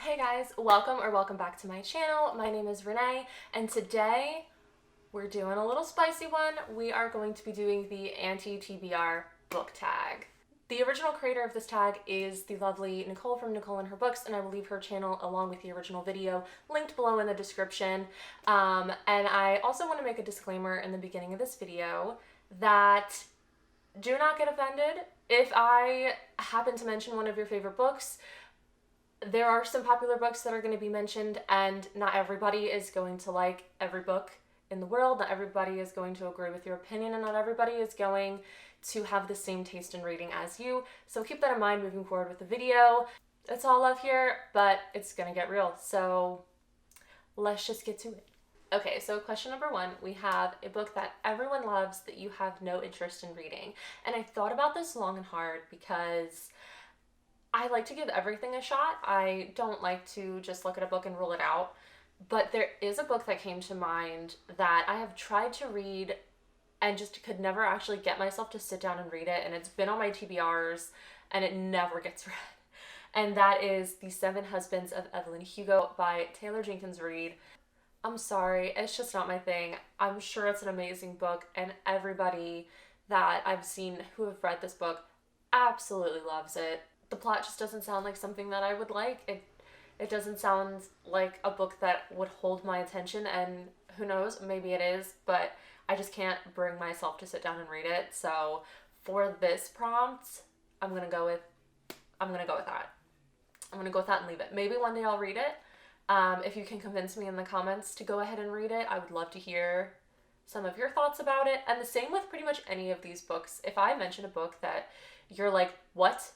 Hey guys, welcome back to my channel. My name is Renee, and today we're doing a little spicy one. We are going to be doing the anti-TBR book tag. The original creator of this tag is the lovely Nicole from Nicole and Her Books, and I will leave her channel along with the original video linked below in the description. And I also want to make a disclaimer in the beginning of this video that do not get offended if I happen to mention one of your favorite books. There are some popular books that are going to be mentioned, and not everybody is going to like every book in the world. Not everybody is going to agree with your opinion, and not everybody is going to have the same taste in reading as you. So keep that in mind moving forward with the video. It's all love here, but it's going to get real. So let's just get to it. Okay, so question number one, we have a book that everyone loves that you have no interest in reading. And I thought about this long and hard because I like to give everything a shot. I don't like to just look at a book and rule it out. But there is a book that came to mind that I have tried to read and just could never actually get myself to sit down and read it. And it's been on my TBRs and it never gets read. And that is The Seven Husbands of Evelyn Hugo by Taylor Jenkins Reid. I'm sorry, it's just not my thing. I'm sure it's an amazing book, and everybody that I've seen who have read this book absolutely loves it. The plot just doesn't sound like something that I would like. It doesn't sound like a book that would hold my attention, and who knows, maybe it is, but I just can't bring myself to sit down and read it. So for this prompt, I'm gonna go with that. I'm gonna go with that and leave it. Maybe one day I'll read it. If you can convince me in the comments to go ahead and read it, I would love to hear some of your thoughts about it. And the same with pretty much any of these books. If I mention a book that you're like, what?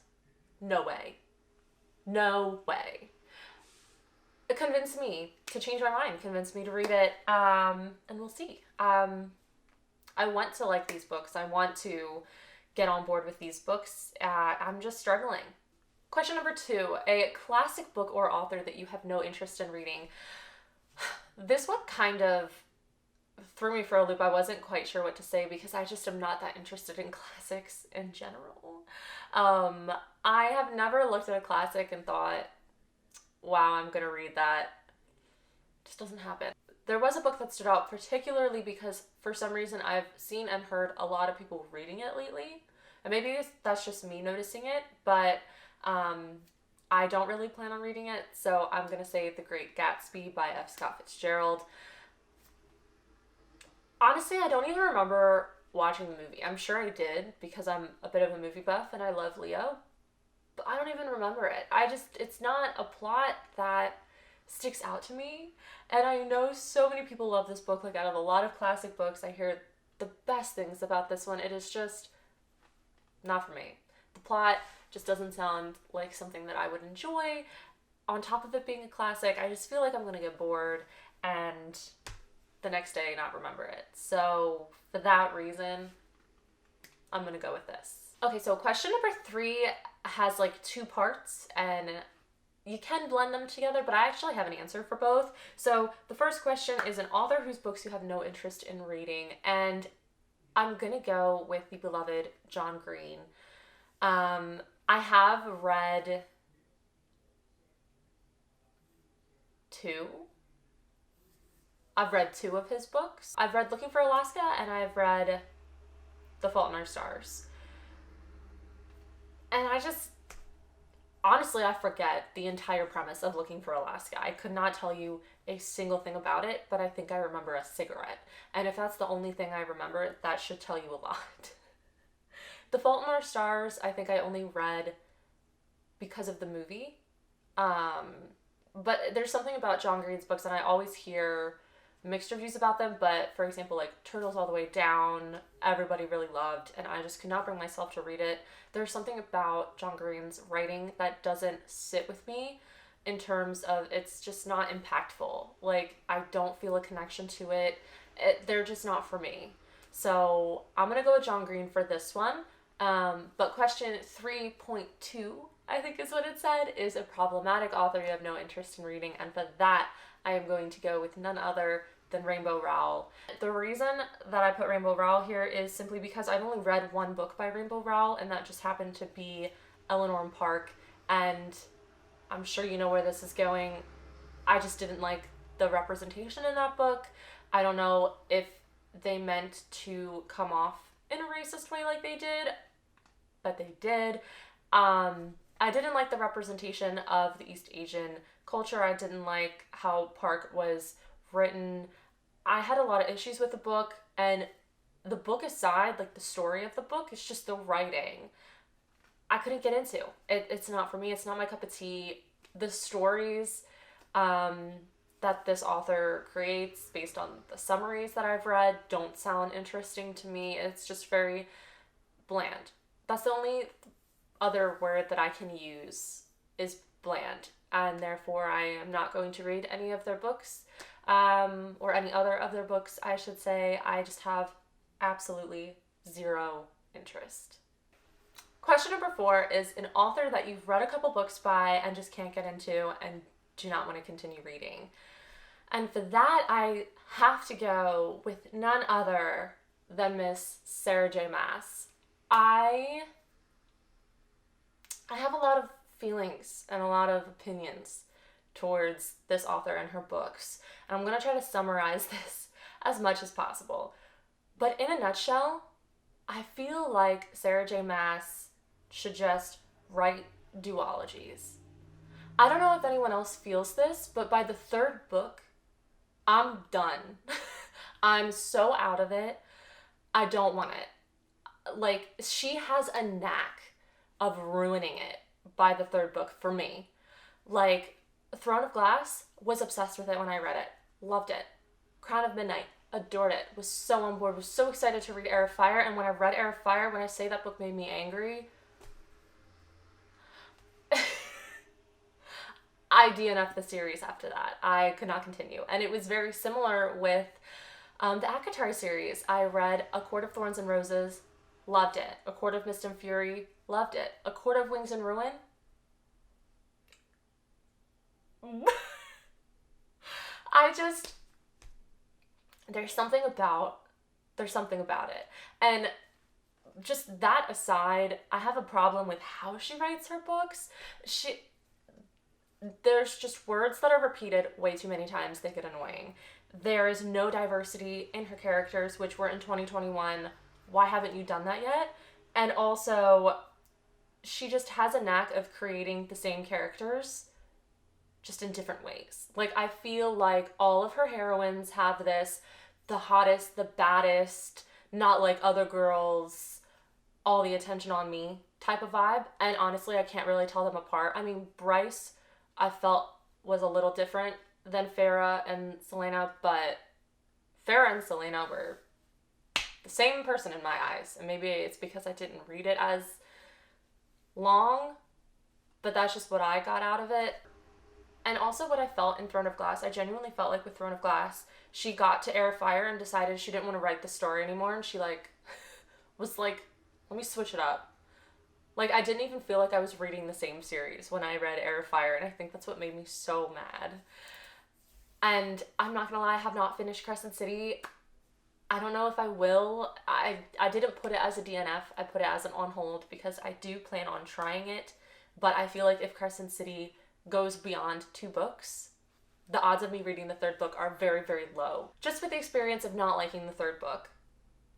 No way. No way. Convince me to change my mind. Convince me to read it. And we'll see. I want to like these books. I want to get on board with these books. I'm just struggling. Question number two, a classic book or author that you have no interest in reading. This one kind of threw me for a loop. I wasn't quite sure what to say because I just am not that interested in classics in general. I have never looked at a classic and thought, wow, I'm gonna read that. It just doesn't happen. There was a book that stood out particularly because for some reason I've seen and heard a lot of people reading it lately. And maybe that's just me noticing it, but I don't really plan on reading it, so I'm gonna say The Great Gatsby by F. Scott Fitzgerald. Honestly, I don't even remember watching the movie. I'm sure I did because I'm a bit of a movie buff and I love Leo, but I don't even remember it. It's not a plot that sticks out to me, and I know so many people love this book. Like, out of a lot of classic books, I hear the best things about this one. It is just not for me. The plot just doesn't sound like something that I would enjoy. On top of it being a classic, I just feel like I'm gonna get bored and the next day not remember it. So for that reason, I'm gonna go with this. Okay, so question number three has like two parts, and you can blend them together, but I actually have an answer for both. So the first question is an author whose books you have no interest in reading, and I'm gonna go with the beloved John Green. I have read I've read two of his books. I've read Looking for Alaska, and I've read The Fault in Our Stars. And honestly, I forget the entire premise of Looking for Alaska. I could not tell you a single thing about it, but I think I remember a cigarette. And if that's the only thing I remember, that should tell you a lot. The Fault in Our Stars, I think I only read because of the movie. But there's something about John Green's books, and I always hear mixed reviews about them, but for example, like Turtles All the Way Down, everybody really loved, and I just could not bring myself to read it. There's something about John Green's writing that doesn't sit with me in terms of it's just not impactful. Like, I don't feel a connection to it. They're just not for me. So I'm gonna go with John Green for this one. But question 3.2, I think is what it said, is a problematic author you have no interest in reading, and for that I am going to go with none other than Rainbow Rowell. The reason that I put Rainbow Rowell here is simply because I've only read one book by Rainbow Rowell, and that just happened to be Eleanor and Park, and I'm sure you know where this is going. I just didn't like the representation in that book. I don't know if they meant to come off in a racist way like they did, but they did. I didn't like the representation of the East Asian culture. I didn't like how Park was written. I had a lot of issues with the book, and the book aside, like the story of the book, it's just the writing I couldn't get into. It's not for me. It's not my cup of tea. The stories that this author creates based on the summaries that I've read don't sound interesting to me. It's just very bland. That's the only other word that I can use is bland. And therefore, I am not going to read any of their books, or any other of their books, I should say. I just have absolutely zero interest. Question number 4 is an author that you've read a couple books by and just can't get into and do not want to continue reading. And for that, I have to go with none other than Miss Sarah J Maas. I have a lot of feelings and a lot of opinions towards this author and her books. And I'm going to try to summarize this as much as possible. But in a nutshell, I feel like Sarah J Maas should just write duologies. I don't know if anyone else feels this, but by the 3rd book, I'm done. I'm so out of it. I don't want it. Like, she has a knack of ruining it by the 3rd book for me. Like, Throne of Glass, was obsessed with it when I read it. Loved it. Crown of Midnight, adored it. Was so on board. Was so excited to read Heir of Fire. And when I read Heir of Fire, when I say that book made me angry, I DNF'd the series after that. I could not continue. And it was very similar with the ACOTAR series. I read A Court of Thorns and Roses, loved it. A Court of Mist and Fury, loved it. A Court of Wings and Ruin, there's something about it. And just that aside, I have a problem with how she writes her books. There's just words that are repeated way too many times. They get annoying. There is no diversity in her characters, which we're in 2021. Why haven't you done that yet? And also, she just has a knack of creating the same characters just in different ways. Like, I feel like all of her heroines have this, the hottest, the baddest, not like other girls, all the attention on me type of vibe. And honestly, I can't really tell them apart. I mean, Bryce, I felt was a little different than Farrah and Selena, but Farrah and Selena were the same person in my eyes. And maybe it's because I didn't read it as long, but that's just what I got out of it. And also what I felt in Throne of Glass, I genuinely felt like with Throne of Glass, she got to Heir of Fire and decided she didn't want to write the story anymore, and she was like, let me switch it up. Like, I didn't even feel like I was reading the same series when I read Heir of Fire, and I think that's what made me so mad. And I'm not gonna lie, I have not finished Crescent City. I don't know if I will. I didn't put it as a DNF. I put it as an on hold because I do plan on trying it, but I feel like if Crescent City goes beyond 2 books, the odds of me reading the 3rd book are very, very low. Just with the experience of not liking the 3rd book.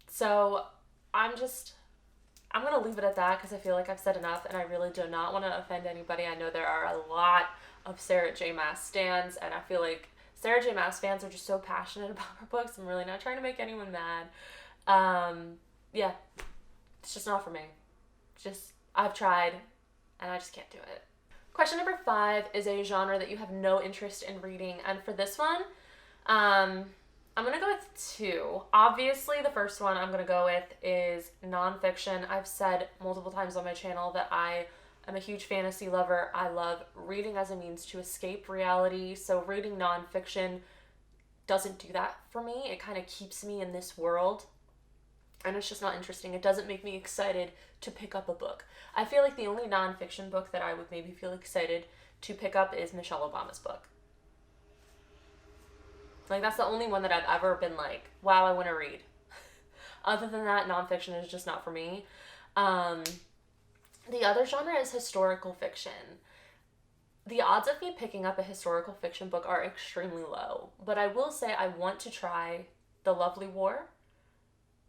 So I'm going to leave it at that because I feel like I've said enough and I really do not want to offend anybody. I know there are a lot of Sarah J Maas stans, and I feel like Sarah J Maas fans are just so passionate about her books. I'm really not trying to make anyone mad. Yeah, it's just not for me. I've tried and I just can't do it. Question number 5 is a genre that you have no interest in reading. And for this one, I'm going to go with 2. Obviously, the first one I'm going to go with is nonfiction. I've said multiple times on my channel that I am a huge fantasy lover. I love reading as a means to escape reality. So reading nonfiction doesn't do that for me. It kind of keeps me in this world. And it's just not interesting. It doesn't make me excited to pick up a book. I feel like the only nonfiction book that I would maybe feel excited to pick up is Michelle Obama's book. Like, that's the only one that I've ever been like, wow, I want to read. Other than that, nonfiction is just not for me. The other genre is historical fiction. The odds of me picking up a historical fiction book are extremely low, but I will say I want to try The Lovely War.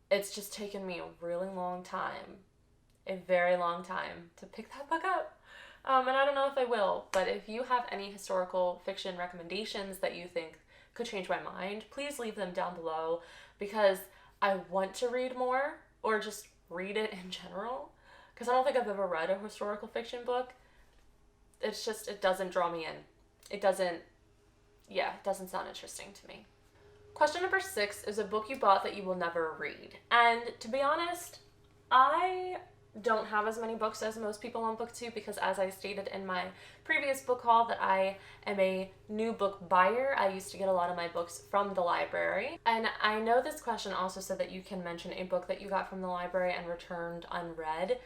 It's just taken me a really long time, a very long time, to pick that book up. And I don't know if I will, but if you have any historical fiction recommendations that you think could change my mind, please leave them down below, because I want to read more, or just read it in general, because I don't think I've ever read a historical fiction book. It's just, it doesn't draw me in. It doesn't sound interesting to me. Question number 6 is a book you bought that you will never read. And to be honest, I don't have as many books as most people on BookTube, because as I stated in my previous book haul that I am a new book buyer. I used to get a lot of my books from the library. And I know this question also said that you can mention a book that you got from the library and returned unread.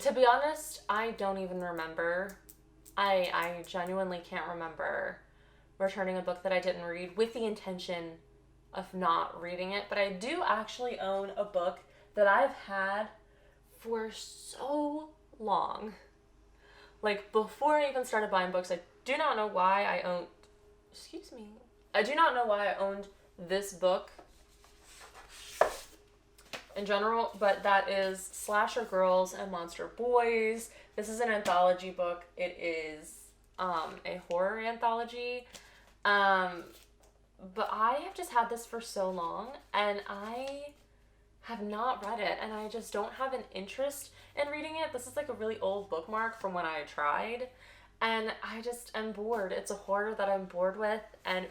To be honest, I don't even remember. I genuinely can't remember returning a book that I didn't read with the intention of not reading it. But I do actually own a book that I've had for so long. Like, before I even started buying books, I do not know why I owned this book in general, but that is Slasher Girls and Monster Boys. This is an anthology book. It is a horror anthology. But I have just had this for so long, and I have not read it, and I just don't have an interest in reading it. This is like a really old bookmark from when I tried, and I just am bored. It's a horror that I'm bored with, and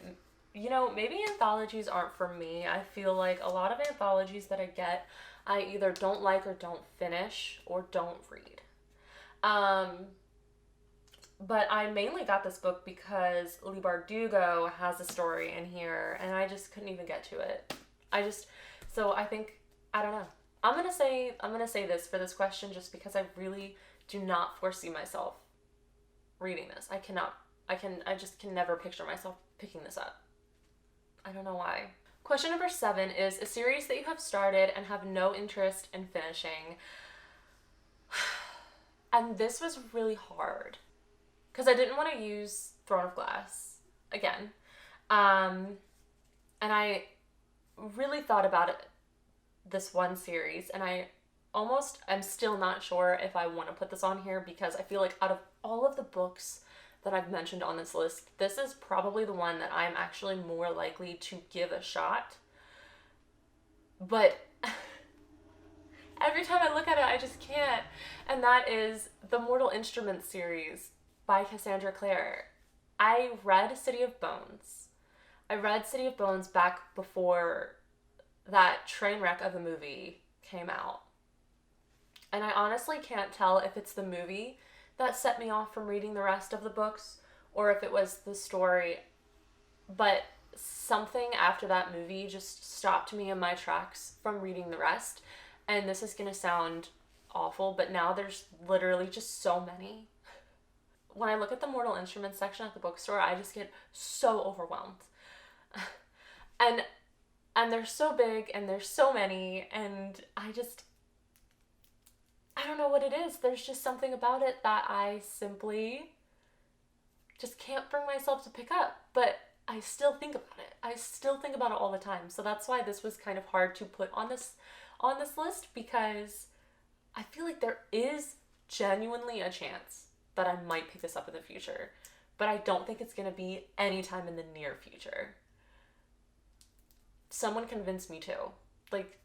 you know, maybe anthologies aren't for me. I feel like a lot of anthologies that I get, I either don't like or don't finish or don't read. But I mainly got this book because Leigh Bardugo has a story in here, and I just couldn't even get to it. So I think, I don't know. I'm gonna say this for this question, just because I really do not foresee myself reading this. I just can never picture myself picking this up. I don't know why. Question number 7 is a series that you have started and have no interest in finishing. And this was really hard, because I didn't want to use Throne of Glass again. And I really thought about it, this one series, and I'm still not sure if I want to put this on here, because I feel like out of all of the books that I've mentioned on this list, this is probably the one that I'm actually more likely to give a shot. But every time I look at it, I just can't. And that is the Mortal Instruments series by Cassandra Clare. I read City of Bones. Back before that train wreck of a movie came out. And I honestly can't tell if it's the movie that set me off from reading the rest of the books, or if it was the story. But something after that movie just stopped me in my tracks from reading the rest. And this is gonna sound awful, but now there's literally just so many. When I look at the Mortal Instruments section at the bookstore, I just get so overwhelmed. And they're so big, and there's so many, and I don't know what it is. There's just something about it that I simply just can't bring myself to pick up, but I still think about it. I still think about it all the time. So that's why this was kind of hard to put on this list, because I feel like there is genuinely a chance that I might pick this up in the future, but I don't think it's going to be anytime in the near future. Someone convince me to. Like,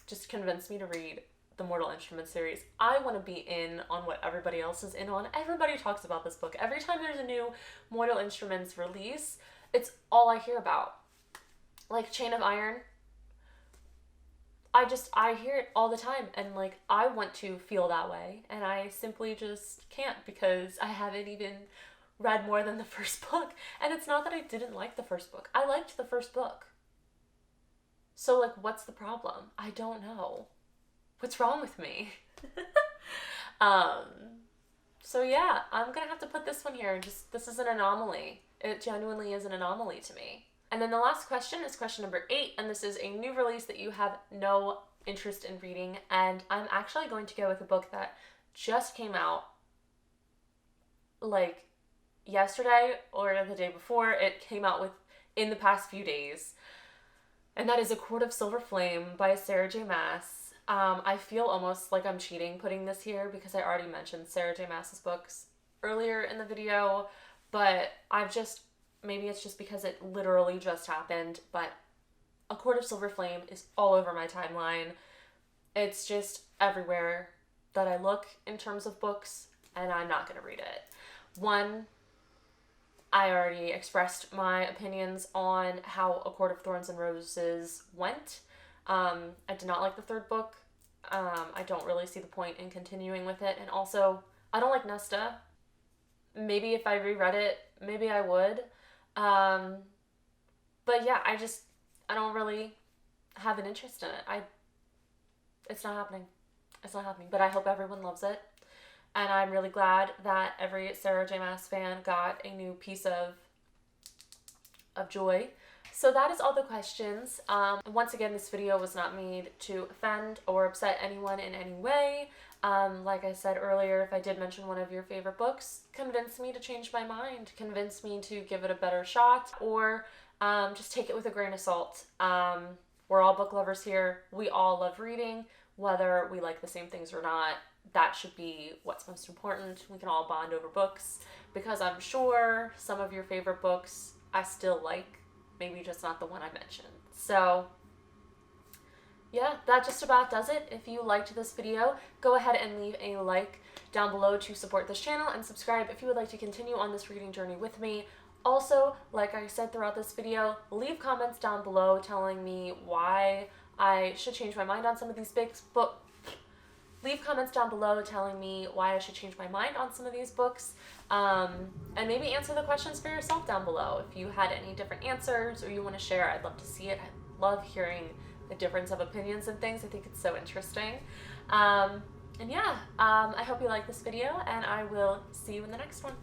just convince me to read the Mortal Instruments series. I want to be in on what everybody else is in on. Everybody talks about this book. Every time there's a new Mortal Instruments release, it's all I hear about. Like Chain of Iron. I hear it all the time, and like, I want to feel that way, and I simply just can't, because I haven't even read more than the first book. And it's not that I didn't like the first book. I liked the first book. So like, what's the problem? I don't know. What's wrong with me? So yeah, I'm gonna have to put this one here. This is an anomaly. It genuinely is an anomaly to me. And then the last question is question number 8, and this is a new release that you have no interest in reading, and I'm actually going to go with a book that just came out like yesterday or the day before. It came out in the past few days. And that is A Court of Silver Flame by Sarah J Maas. I feel almost like I'm cheating putting this here because I already mentioned Sarah J Maas's books earlier in the video, but maybe it's just because it literally just happened, but A Court of Silver Flame is all over my timeline. It's just everywhere that I look in terms of books, and I'm not going to read it. One, I already expressed my opinions on how A Court of Thorns and Roses went. I did not like the third book. I don't really see the point in continuing with it. And also, I don't like Nesta. Maybe if I reread it, maybe I would. But yeah, I don't really have an interest in it. It's not happening. It's not happening. But I hope everyone loves it. And I'm really glad that every Sarah J Maas fan got a new piece of joy. So that is all the questions. Once again, this video was not made to offend or upset anyone in any way. Like I said earlier, if I did mention one of your favorite books, convince me to change my mind, convince me to give it a better shot, or just take it with a grain of salt. We're all book lovers here. We all love reading, whether we like the same things or not. That should be what's most important. We can all bond over books, because I'm sure some of your favorite books I still like, maybe just not the one I mentioned. So yeah, that just about does it. If you liked this video, go ahead and leave a like down below to support this channel, and subscribe if you would like to continue on this reading journey with me. Also, like I said throughout this video, leave comments down below telling me why I should change my mind on some of these books. Leave comments down below telling me why I should change my mind on some of these books, and maybe answer the questions for yourself down below. If you had any different answers or you want to share, I'd love to see it. I love hearing the difference of opinions and things. I think it's so interesting. And yeah, I hope you like this video, and I will see you in the next one.